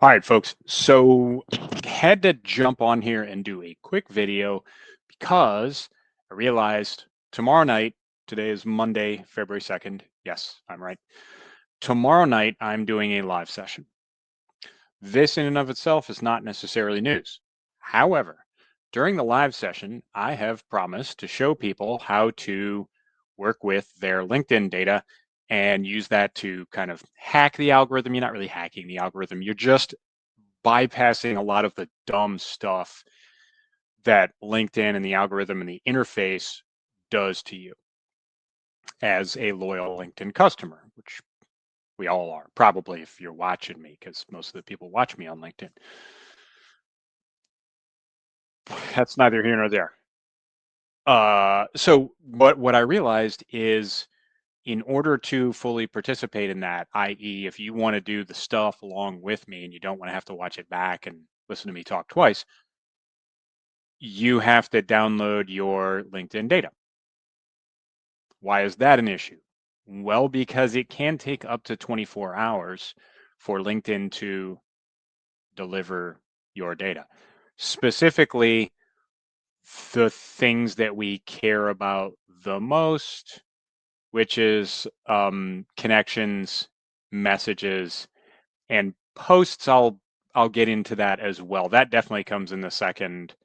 All right, folks. So had to jump on here and do a quick video because I realized tomorrow night, today is Monday, February 2nd. Yes, I'm right. Tomorrow night, I'm doing a live session. This in and of itself is not necessarily news. However, during the live session, I have promised to show people how to work with their LinkedIn data and use that to kind of hack the algorithm. You're not really hacking the algorithm. You're just bypassing a lot of the dumb stuff that LinkedIn and the algorithm and the interface does to you as a loyal LinkedIn customer, which we all are, probably if you're watching me, because most of the people watch me on LinkedIn. That's neither here nor there. So what I realized is in order to fully participate in that, i.e., if you want to do the stuff along with me and you don't want to have to watch it back and listen to me talk twice, you have to download your LinkedIn data. Why is that an issue? Well, because it can take up to 24 hours for LinkedIn to deliver your data. Specifically, the things that we care about the most, which is connections, messages, and posts. I'll get into that as well. That definitely comes in the second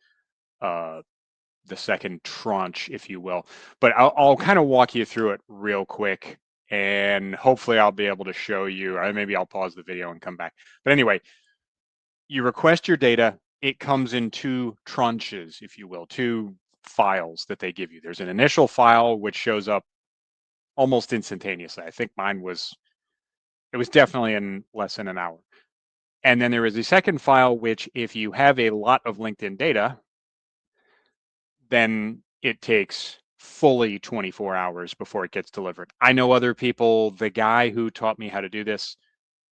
tranche, if you will. But I'll kind of walk you through it real quick, and hopefully I'll be able to show you, or maybe I'll pause the video and come back. But anyway, you request your data. It comes in two tranches, if you will, two files that they give you. There's an initial file which shows up almost instantaneously. I think it was definitely in less than an hour. And then there is a second file, which if you have a lot of LinkedIn data, then it takes fully 24 hours before it gets delivered. I know other people, the guy who taught me how to do this,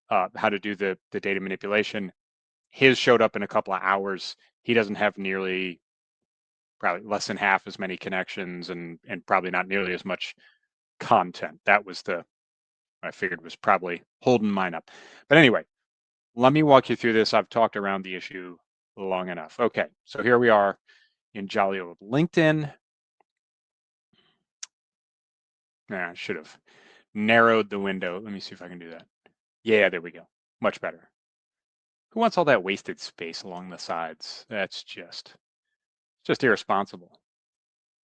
how to do the data manipulation, his showed up in a couple of hours. He doesn't have nearly, probably less than half as many connections and probably not nearly as much content. That was I figured was probably holding mine up. But anyway, let me walk you through this. I've talked around the issue long enough. Okay, so here we are in jolly old LinkedIn. I should have narrowed the window. Let me see if I can do that. Yeah, there we go. Much better. Who wants all that wasted space along the sides? That's just irresponsible.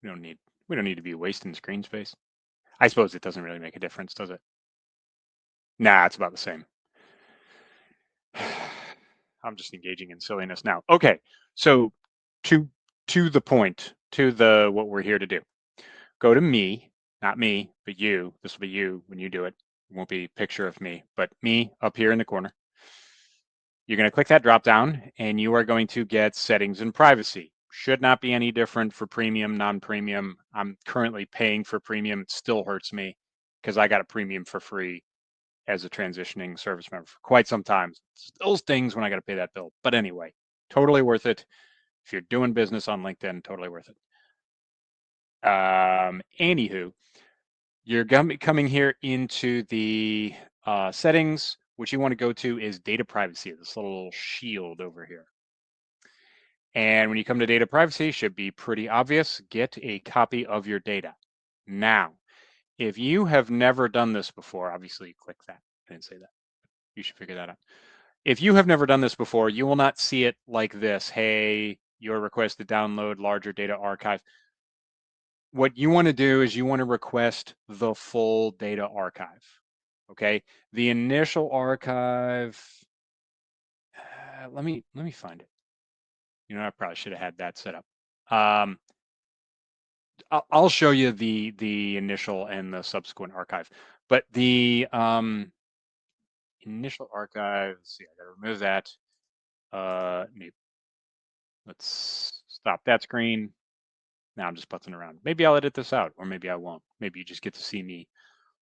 We don't need to be wasting screen space. I suppose it doesn't really make a difference, does it? Nah, it's about the same. I'm just engaging in silliness now. Okay, so to the point, to the what we're here to do. Go to me, not me, but you. This will be you when you do it. It won't be a picture of me, but me up here in the corner. You're going to click that drop down and you are going to get settings and privacy. Should not be any different for premium, non-premium. I'm currently paying for premium. It still hurts me because I got a premium for free as a transitioning service member for quite some time. It still stings when I got to pay that bill. But anyway, totally worth it. If you're doing business on LinkedIn, totally worth it. Anywho, you're coming here into the settings. What you want to go to is data privacy, this little shield over here. And when you come to data privacy, should be pretty obvious. Get a copy of your data. Now, if you have never done this before, obviously click that. I didn't say that. You should figure that out. If you have never done this before, you will not see it like this. Hey, your request to download larger data archive. What you want to do is you want to request the full data archive. Okay. The initial archive, let me find it. You know, I probably should have had that set up. I'll show you the initial and the subsequent archive, but the initial archive, let's see, I gotta remove that. Let's stop that screen. Now I'm just putzing around. Maybe I'll edit this out, or maybe I won't. Maybe you just get to see me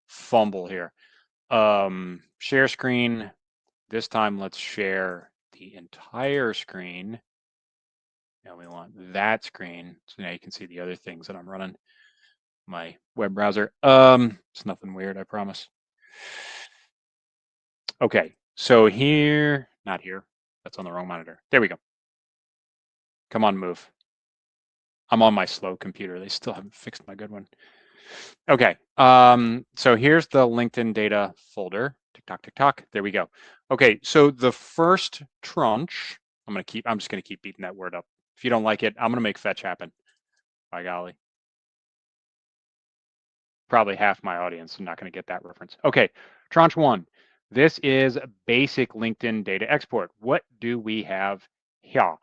fumble here. Share screen. This time, let's share the entire screen. Now we want that screen. So now you can see the other things that I'm running. My web browser. It's nothing weird, I promise. Okay, so here, not here. That's on the wrong monitor. There we go. Come on, move. I'm on my slow computer. They still haven't fixed my good one. Okay. So here's the LinkedIn data folder. Tick tock, tick tock. There we go. Okay. So the first tranche, I'm just gonna keep beating that word up. If you don't like it, I'm gonna make fetch happen. By golly. Probably half my audience is not gonna get that reference. Okay. Tranche 1. This is basic LinkedIn data export. What do we have here?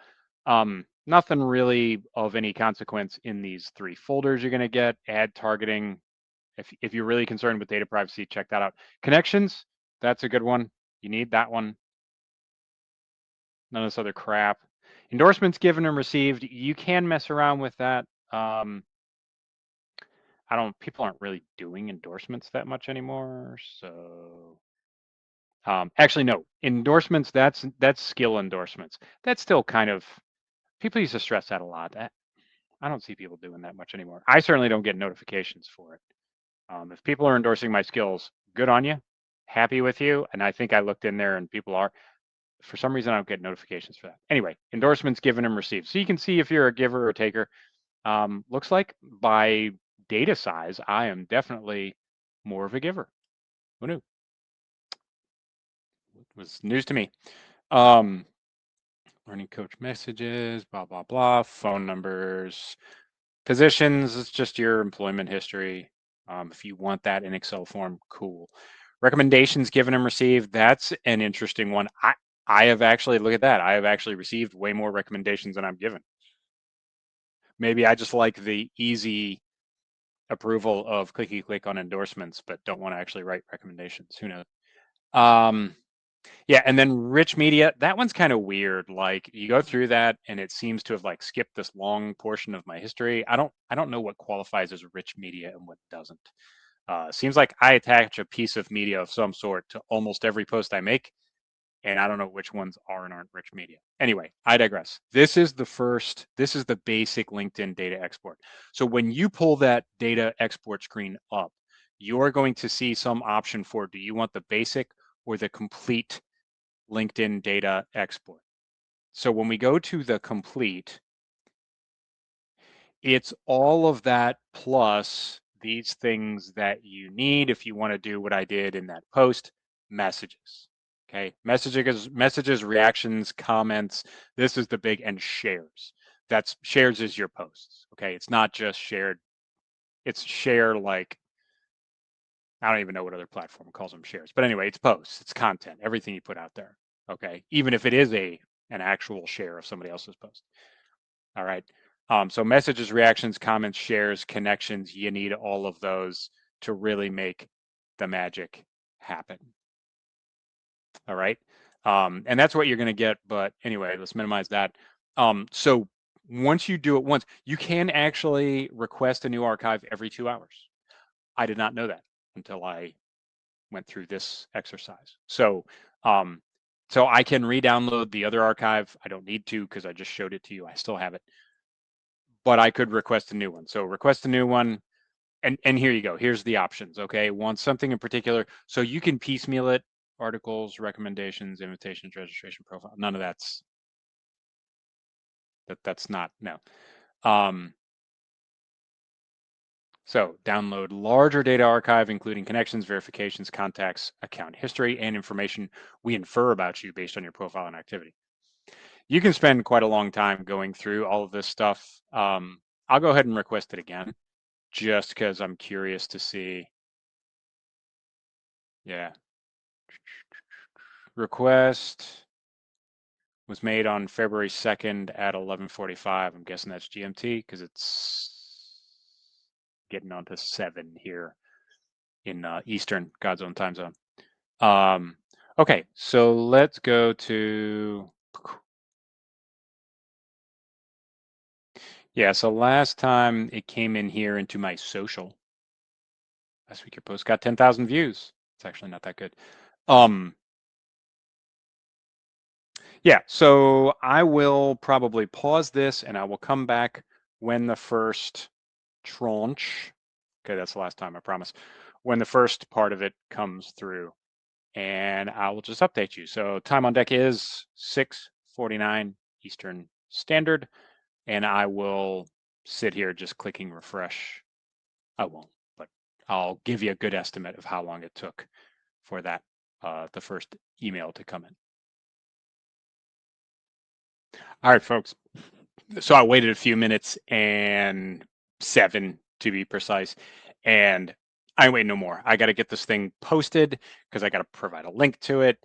Nothing really of any consequence in these 3 folders you're gonna get. Ad targeting. If you're really concerned with data privacy, check that out. Connections, that's a good one. You need that one. None of this other crap. Endorsements given and received, you can mess around with that. People aren't really doing endorsements that much anymore. So actually, no, endorsements, that's skill endorsements. That's still kind of, people used to stress that a lot. I don't see people doing that much anymore. I certainly don't get notifications for it. If people are endorsing my skills, good on you. Happy with you. And I think I looked in there and people are. For some reason, I don't get notifications for that. Anyway, endorsements given and received. So you can see if you're a giver or taker. Looks like by data size, I am definitely more of a giver. Who knew? It was news to me. Learning coach messages, blah, blah, blah, phone numbers, positions, it's just your employment history. If you want that in Excel form, cool. Recommendations given and received, that's an interesting one. I have actually, look at that, I have actually received way more recommendations than I'm given. Maybe I just like the easy approval of clicky click on endorsements, but don't want to actually write recommendations. Who knows? Yeah, and then rich media, that one's kind of weird. Like you go through that and it seems to have like skipped this long portion of my history. I don't know what qualifies as rich media and what doesn't. Seems like I attach a piece of media of some sort to almost every post I make, and I don't know which ones are and aren't rich media. Anyway, I digress. This is the basic LinkedIn data export. So when you pull that data export screen up, you're going to see some option for, do you want the basic or the complete LinkedIn data export? So when we go to the complete, it's all of that plus these things that you need if you want to do what I did in that post, messages. Okay, messages, reactions, comments. This is the big, and shares. That's shares is your posts. Okay, it's not just shared. It's share, like, I don't even know what other platform calls them shares, but anyway, it's posts, it's content, everything you put out there. Okay, even if it is an actual share of somebody else's post. All right. So messages, reactions, comments, shares, connections, you need all of those to really make the magic happen. All right. And that's what you're going to get. But anyway, let's minimize that. So once you do it once, you can actually request a new archive every 2 hours. I did not know that until I went through this exercise. So I can re-download the other archive. I don't need to because I just showed it to you. I still have it. But I could request a new one. So request a new one. And here you go. Here's the options. Okay. Want something in particular. So you can piecemeal it, articles, recommendations, invitations, registration profile. None of that's not, no. So download larger data archive, including connections, verifications, contacts, account history, and information we infer about you based on your profile and activity. You can spend quite a long time going through all of this stuff. I'll go ahead and request it again, just because I'm curious to see. Yeah. Request was made on February 2nd at 11:45. I'm guessing that's GMT because it's getting on to 7 here in Eastern, God's own time zone. Okay, so let's go to, yeah, so last time it came in here into my social. Last week your post got 10,000 views. It's actually not that good. Yeah, so I will probably pause this and I will come back when the first tranche, okay, that's the last time, I promise, when the first part of it comes through. and I will just update you. So time on deck is 6:49 Eastern Standard, and I will sit here just clicking refresh. I won't, but I'll give you a good estimate of how long it took for that the first email to come in. All right, folks. So I waited a few minutes, and 7 to be precise, and I wait no more. I got to get this thing posted because I got to provide a link to it.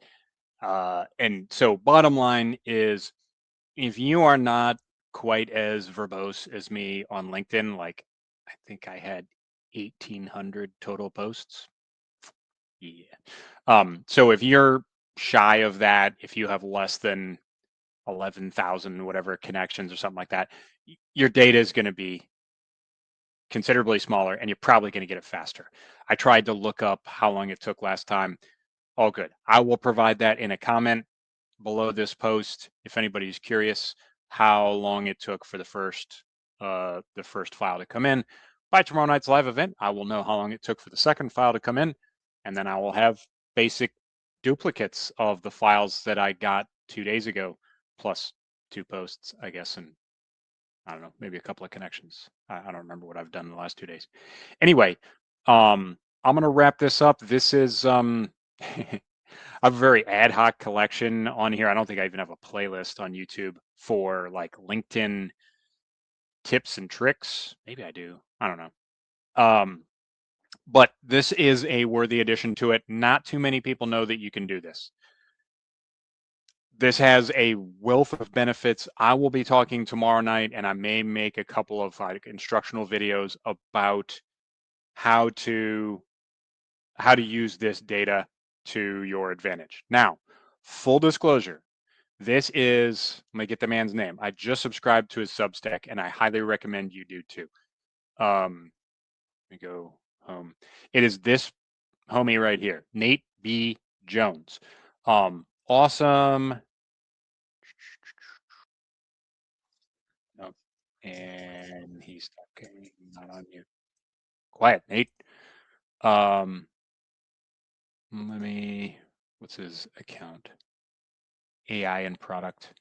And so bottom line is, if you are not quite as verbose as me on LinkedIn, like I think I had 1,800 total posts. Yeah. So if you're shy of that, if you have less than 11,000 whatever connections or something like that, your data is going to be considerably smaller, and you're probably going to get it faster. I tried to look up how long it took last time. All good. I will provide that in a comment below this post if anybody's curious how long it took for the first file to come in. By tomorrow night's live event, I will know how long it took for the second file to come in, and then I will have basic duplicates of the files that I got 2 days ago, plus 2 posts, I guess, and I don't know, maybe a couple of connections. I don't remember what I've done in the last 2 days. Anyway, I'm gonna wrap this up. This is a very ad hoc collection on here. I don't think I even have a playlist on YouTube for like LinkedIn tips and tricks. Maybe I do. I don't know. But this is a worthy addition to it. Not too many people know that you can do this. This has a wealth of benefits. I will be talking tomorrow night, and I may make a couple of like instructional videos about how to use this data to your advantage. Now, full disclosure, this is, let me get the man's name. I just subscribed to his Substack, and I highly recommend you do too. Let me go home. It is this homie right here, Nate B. Jones. Awesome. Nope. And he's talking, not on mute. Quiet, Nate. Let me, what's his account? AI and product.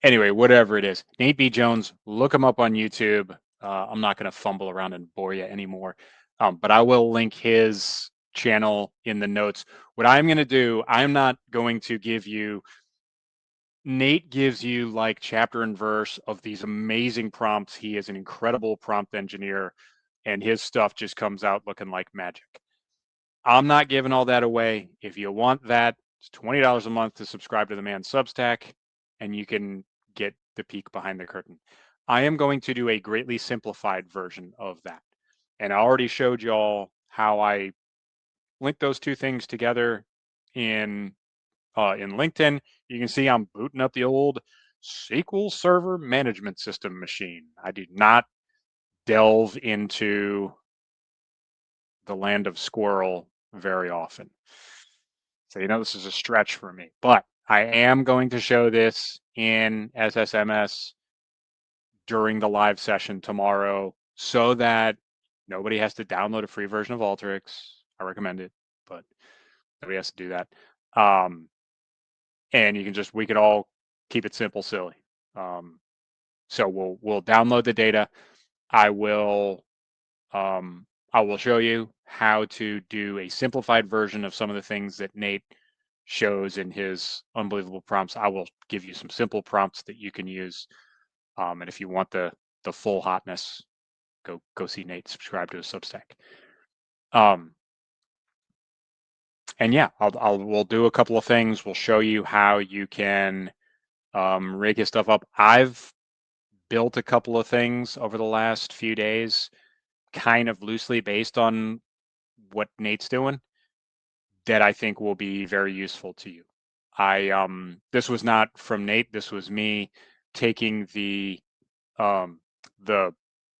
Anyway, whatever it is, Nate B. Jones, look him up on YouTube. I'm not going to fumble around and bore you anymore, but I will link his channel in the notes. What I'm going to do, I'm not going to give you, Nate gives you like chapter and verse of these amazing prompts. He is an incredible prompt engineer, and his stuff just comes out looking like magic. I'm not giving all that away. If you want that, it's $20 a month to subscribe to the man's Substack, and you can get the peek behind the curtain. I am going to do a greatly simplified version of that. And I already showed y'all how I link those two things together in LinkedIn. You can see I'm booting up the old SQL Server Management System machine. I do not delve into the land of squirrel very often. So, this is a stretch for me, but I am going to show this in SSMS during the live session tomorrow so that nobody has to download a free version of Alteryx. I recommend it, but nobody has to do that. And we can all keep it simple, silly. So we'll download the data. I will show you how to do a simplified version of some of the things that Nate shows in his unbelievable prompts. I will give you some simple prompts that you can use. And if you want the full hotness, go see Nate, subscribe to his Substack. And yeah, we'll do a couple of things. We'll show you how you can rig his stuff up. I've built a couple of things over the last few days, kind of loosely based on what Nate's doing, that I think will be very useful to you. This was not from Nate. This was me taking the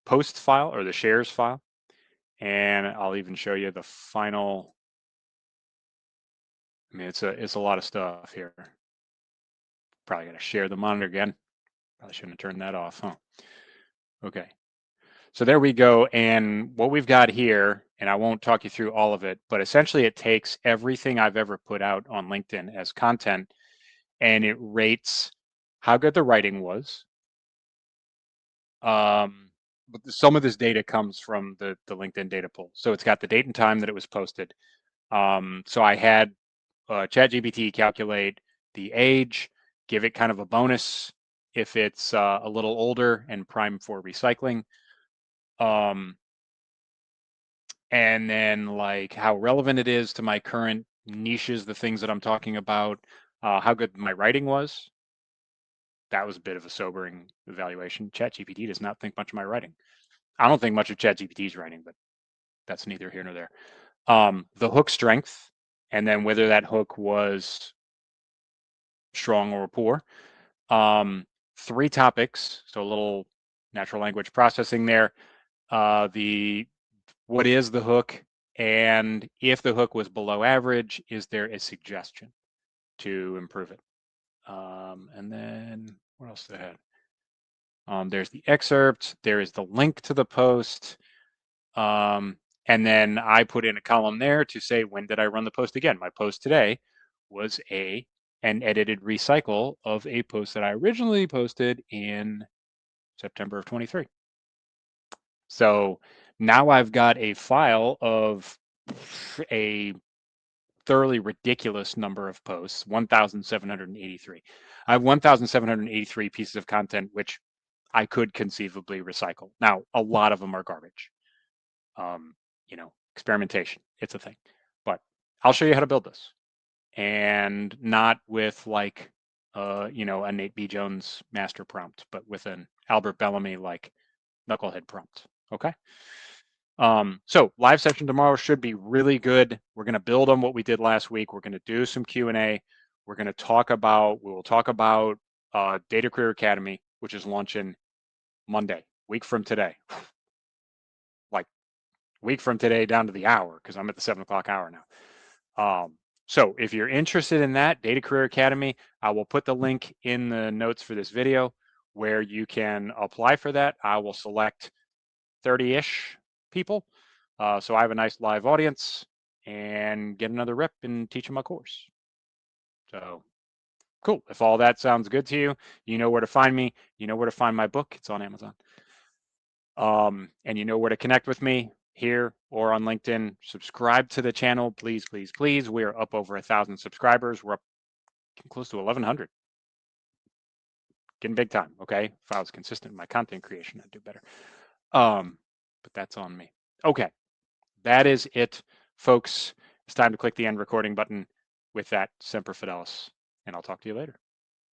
posts file or the shares file, and I'll even show you the final. I mean, it's a lot of stuff here. Probably got to share the monitor again. Probably shouldn't have turned that off, huh? Okay. So there we go. And what we've got here and I won't talk you through all of it, but essentially it takes everything I've ever put out on LinkedIn as content and it rates how good the writing was. But some of this data comes from the LinkedIn data pool. So it's got the date and time that it was posted. So I had ChatGPT calculate the age, give it kind of a bonus if it's a little older and prime for recycling. And then like how relevant it is to my current niches, the things that I'm talking about, how good my writing was. That was a bit of a sobering evaluation. ChatGPT does not think much of my writing. I don't think much of ChatGPT's writing, but that's neither here nor there. The hook strength, and then whether that hook was strong or poor. 3 topics, so a little natural language processing there. The what is the hook, and if the hook was below average, is there a suggestion to improve it? And then what else did I have? There's the excerpt. There is the link to the post. And then I put in a column there to say, when did I run the post again? My post today was an edited recycle of a post that I originally posted in September of 23. So now I've got a file of a thoroughly ridiculous number of posts, 1,783. I have 1,783 pieces of content, which I could conceivably recycle. Now, a lot of them are garbage. Experimentation, it's a thing. But I'll show you how to build this. And not with like, a Nate B. Jones master prompt, but with an Albert Bellamy like knucklehead prompt. Okay. So live session tomorrow should be really good. We're going to build on what we did last week. We're going to do some Q&A. We will talk about Data Career Academy, which is launching Monday, week from today. Like week from today down to the hour, because I'm at the 7 o'clock hour now. So if you're interested in that, Data Career Academy, I will put the link in the notes for this video where you can apply for that. I will select 30-ish people. So I have a nice live audience and get another rep and teach them a course. So cool. If all that sounds good to you, you know where to find me. You know where to find my book. It's on Amazon. And you know where to connect with me here or on LinkedIn. Subscribe to the channel, please, please, please. We are up over 1,000 subscribers. We're up close to 1,100. Getting big time. Okay. If I was consistent in my content creation, I'd do better. But that's on me. Okay. That is it, folks. It's time to click the end recording button. With that, Semper Fidelis, and I'll talk to you later.